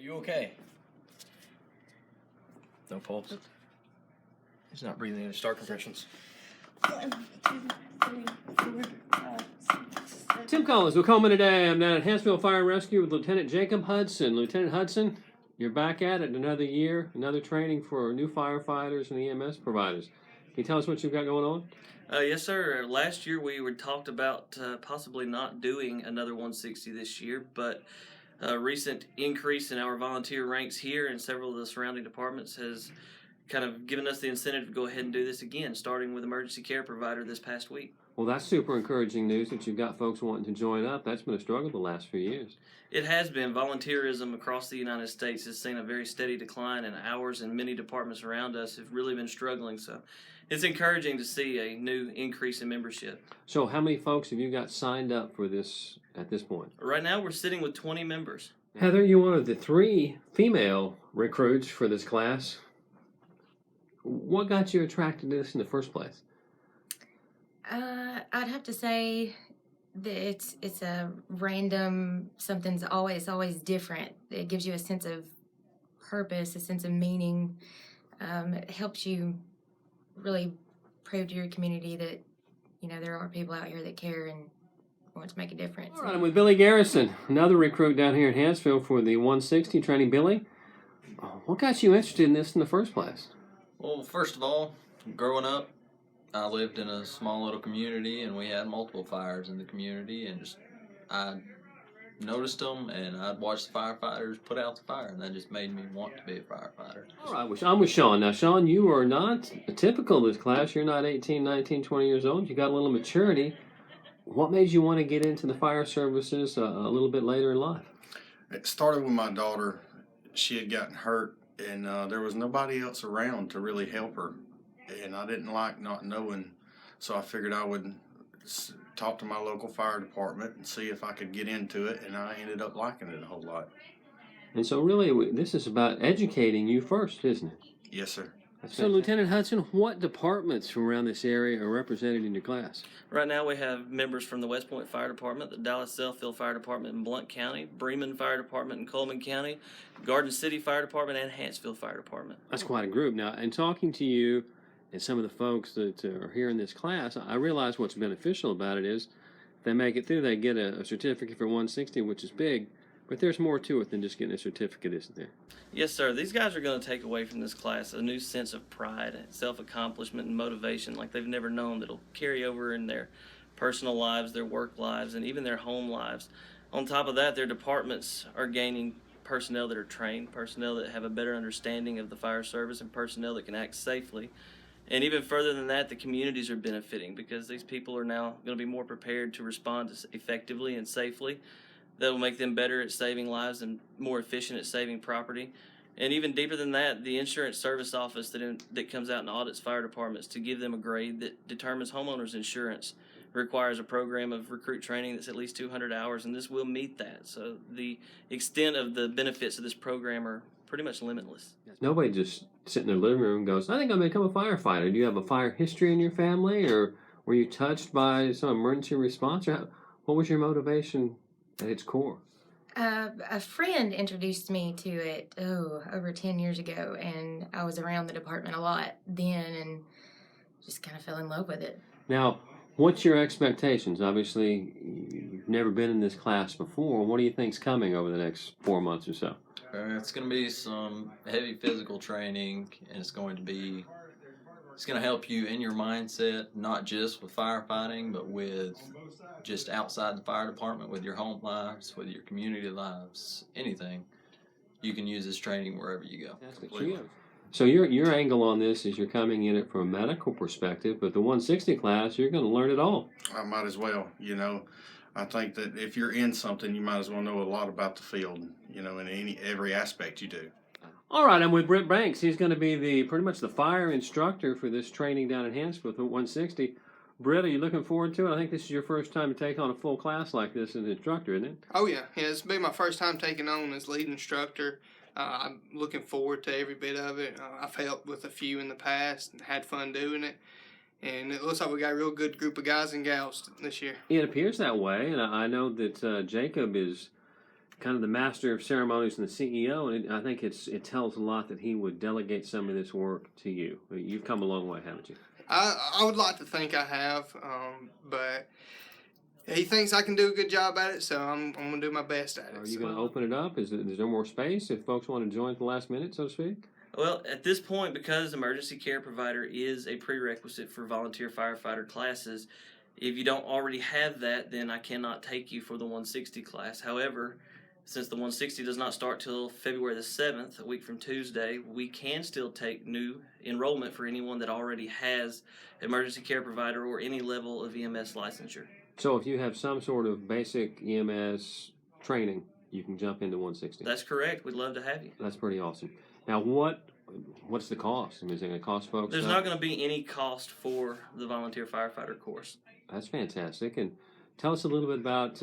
You okay? No pulse. He's not breathing in his start compressions. 1, 2, 3, 4, 5, 6, 7. Tim Collins, we'll call me today. I'm down at Hanceville Fire Rescue with Lieutenant Jacob Hudson. Lieutenant Hudson, you're back at it another year, another training for new firefighters and EMS providers. Can you tell us what you've got going on? Yes, sir. Last year we were talked about possibly not doing another 160 this year, but a recent increase in our volunteer ranks here in several of the surrounding departments has kind of given us the incentive to go ahead and do this again, starting with emergency care provider this past week. Well, that's super encouraging news that you've got folks wanting to join up. That's been a struggle the last few years. It has been. Volunteerism across the United States has seen a very steady decline, and ours and many departments around us have really been struggling. So it's encouraging to see a new increase in membership. So how many folks have you got signed up for this at this point? Right now we're sitting with 20 members. Heather, you're one of the 3 female recruits for this class. What got you attracted to this in the first place? I'd have to say that it's a random, something's always different. It gives you a sense of purpose, a sense of meaning. It helps you really prove to your community that, you know, there are people out here that care and want to make a difference. All right, I'm with Billy Garrison, another recruit down here in Hanceville for the 160 training. Billy, what got you interested in this in the first place? Well, first of all, growing up, I lived in a small little community, and we had multiple fires in the community, and I noticed them, and I'd watch the firefighters put out the fire, and that just made me want to be a firefighter. All right, I'm with Shawn. Now, Shawn, you are not typical of this class. You're not 18, 19, 20 years old. You got a little maturity. What made you want to get into the fire services a little bit later in life? It started with my daughter. She had gotten hurt, and there was nobody else around to really help her. And I didn't like not knowing, so I figured I would talk to my local fire department and see if I could get into it, and I ended up liking it a whole lot. And so really, this is about educating you first, isn't it? Yes, sir. So, Lieutenant Hudson, what departments from around this area are represented in your class? Right now we have members from the West Point Fire Department, the Dallas Southfield Fire Department in Blount County, Bremen Fire Department in Coleman County, Garden City Fire Department, and Hanceville Fire Department. That's quite a group. Now, in talking to you and some of the folks that are here in this class, I realize what's beneficial about it is if they make it through, they get a certificate for 160, which is big, but there's more to it than just getting a certificate, isn't there? Yes, sir. These guys are going to take away from this class a new sense of pride, self-accomplishment, and motivation like they've never known that'll carry over in their personal lives, their work lives, and even their home lives. On top of that, their departments are gaining personnel that are trained, personnel that have a better understanding of the fire service, and personnel that can act safely. And even further than that, the communities are benefiting because these people are now going to be more prepared to respond effectively and safely. That will make them better at saving lives and more efficient at saving property. And even deeper than that, the insurance service office that comes out and audits fire departments to give them a grade that determines homeowners insurance requires a program of recruit training that's at least 200 hours, and this will meet that. So the extent of the benefits of this program are pretty much limitless. Nobody just sits in their living room and goes, I think I'm going to become a firefighter. Do you have a fire history in your family, or were you touched by some emergency response? Or what was your motivation at its core? A friend introduced me to it, over 10 years ago, and I was around the department a lot then and just kind of fell in love with it. Now, what's your expectations? Obviously, you've never been in this class before. What do you think's coming over the next 4 months or so? It's going to be some heavy physical training, and it's going to help you in your mindset, not just with firefighting, but with just outside the fire department, with your home lives, with your community lives, anything. You can use this training wherever you go. So your angle on this is you're coming in it from a medical perspective, but the 160 class, you're going to learn it all. I might as well, you know. I think that if you're in something, you might as well know a lot about the field, you know, in every aspect you do. All right, I'm with Britt Banks. He's going to be pretty much the fire instructor for this training down in Hanceville with 160. Britt, are you looking forward to it? I think this is your first time to take on a full class like this as an instructor, isn't it? Oh, yeah. It's been my first time taking on as lead instructor. I'm looking forward to every bit of it. I've helped with a few in the past and had fun doing it. And it looks like we got a real good group of guys and gals this year. It appears that way, and I know that Jacob is kind of the master of ceremonies and the CEO, and I think it tells a lot that he would delegate some of this work to you. You've come a long way, haven't you? I would like to think I have, but he thinks I can do a good job at it, so I'm going to do my best at it. Are you going to open it up? Is there more space if folks want to join at the last minute, so to speak? Well, at this point, because emergency care provider is a prerequisite for volunteer firefighter classes, if you don't already have that, then I cannot take you for the 160 class. However, since the 160 does not start till February the 7th, a week from Tuesday, we can still take new enrollment for anyone that already has emergency care provider or any level of EMS licensure. So if you have some sort of basic EMS training, you can jump into 160. That's correct. We'd love to have you. That's pretty awesome. Now, what's the cost? I mean, is it going to cost folks? There's not going to be any cost for the volunteer firefighter course. That's fantastic. And tell us a little bit about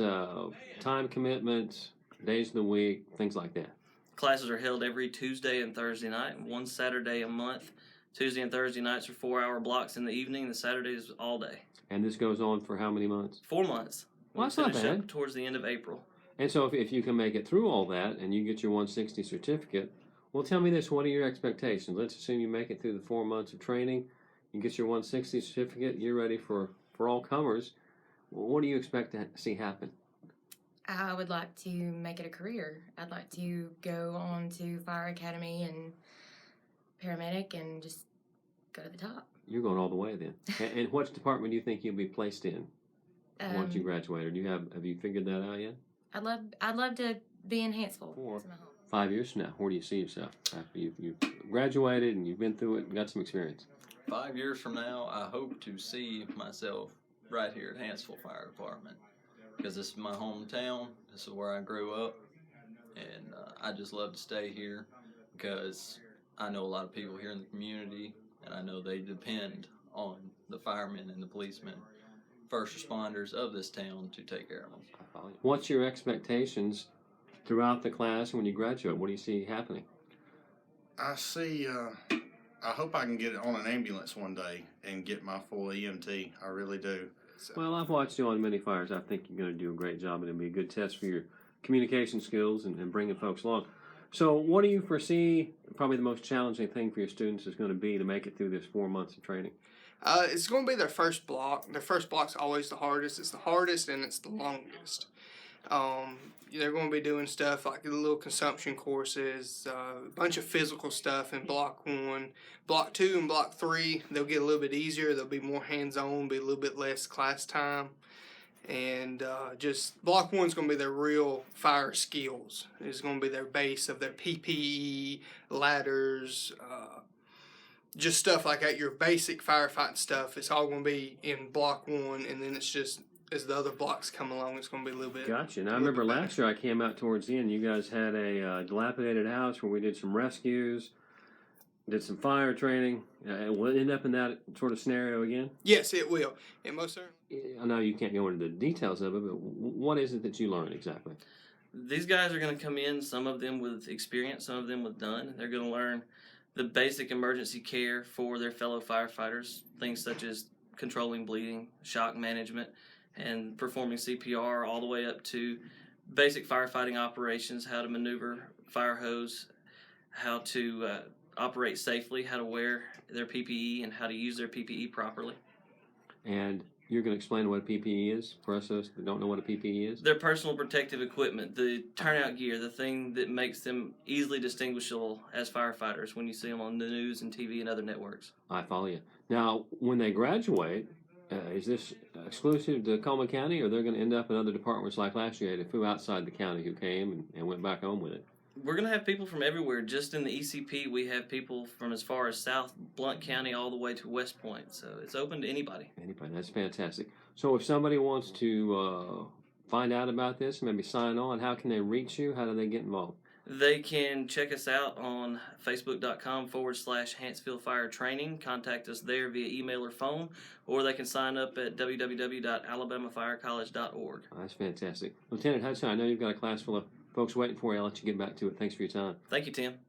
time commitment, days of the week, things like that. Classes are held every Tuesday and Thursday night, one Saturday a month. Tuesday and Thursday nights are 4-hour blocks in the evening. The Saturdays all day. And this goes on for how many months? 4 months. Well, that's not finish bad. up towards the end of April. And so if you can make it through all that and you get your 160 certificate, well, tell me this, what are your expectations? Let's assume you make it through the 4 months of training, you get your 160 certificate, you're ready for all comers. What do you expect to see happen? I would like to make it a career. I'd like to go on to fire academy and paramedic and just go to the top. You're going all the way then. And what department do you think you'll be placed in once you graduate? Or have you figured that out yet? I'd love to be in Hanceville. Or It's my home. 5 years from now, where do you see yourself after you've graduated and you've been through it and got some experience? 5 years from now, I hope to see myself right here at Hanceville Fire Department, because this is my hometown. This is where I grew up, and I just love to stay here because I know a lot of people here in the community, and I know they depend on the firemen and the policemen, first responders of this town to take care of them. What's your expectations throughout the class when you graduate? What do you see happening? I see, I hope I can get on an ambulance one day and get my full EMT. I really do. So. Well, I've watched you on many fires. I think you're going to do a great job, and it'll be a good test for your communication skills and bringing folks along. So what do you foresee probably the most challenging thing for your students is going to be to make it through this 4 months of training? It's going to be their first block. Their first block's always the hardest. It's the hardest and it's the longest. They're going to be doing stuff like the little consumption courses, a bunch of physical stuff in block 1. Block 2 and block 3, they'll get a little bit easier. They'll be more hands-on, be a little bit less class time. And just block 1's going to be their real fire skills. It's going to be their base of their PPE, ladders, just stuff like that, your basic firefighting stuff. It's all going to be in block 1, and then it's just as the other blocks come along, it's going to be a little bit. Gotcha. Now, I remember last year I came out towards the end. You guys had a dilapidated house where we did some rescues, did some fire training. Will it end up in that sort of scenario again? Yes, it will. And most certainly. I know you can't go into the details of it, but what is it that you learned exactly? These guys are going to come in, some of them with experience, some of them with none. They're going to learn the basic emergency care for their fellow firefighters, things such as controlling bleeding, shock management, and performing CPR, all the way up to basic firefighting operations, how to maneuver fire hose, how to operate safely, how to wear their PPE, and how to use their PPE properly. And you're going to explain what a PPE is for us that don't know what a PPE is? Their personal protective equipment, the turnout gear, the thing that makes them easily distinguishable as firefighters when you see them on the news and TV and other networks. I follow you. Now, when they graduate, is this exclusive to Coleman County, or they're going to end up in other departments like last year? They flew outside the county who came and went back home with it. We're going to have people from everywhere. Just in the ECP, we have people from as far as South Blount County all the way to West Point. So it's open to anybody. Anybody. That's fantastic. So if somebody wants to find out about this, maybe sign on, how can they reach you? How do they get involved? They can check us out on facebook.com/Hanceville Fire Training. Contact us there via email or phone, or they can sign up at www.alabamafirecollege.org. That's fantastic. Lieutenant Hudson, I know you've got a class full of folks waiting for you. I'll let you get back to it. Thanks for your time. Thank you, Tim.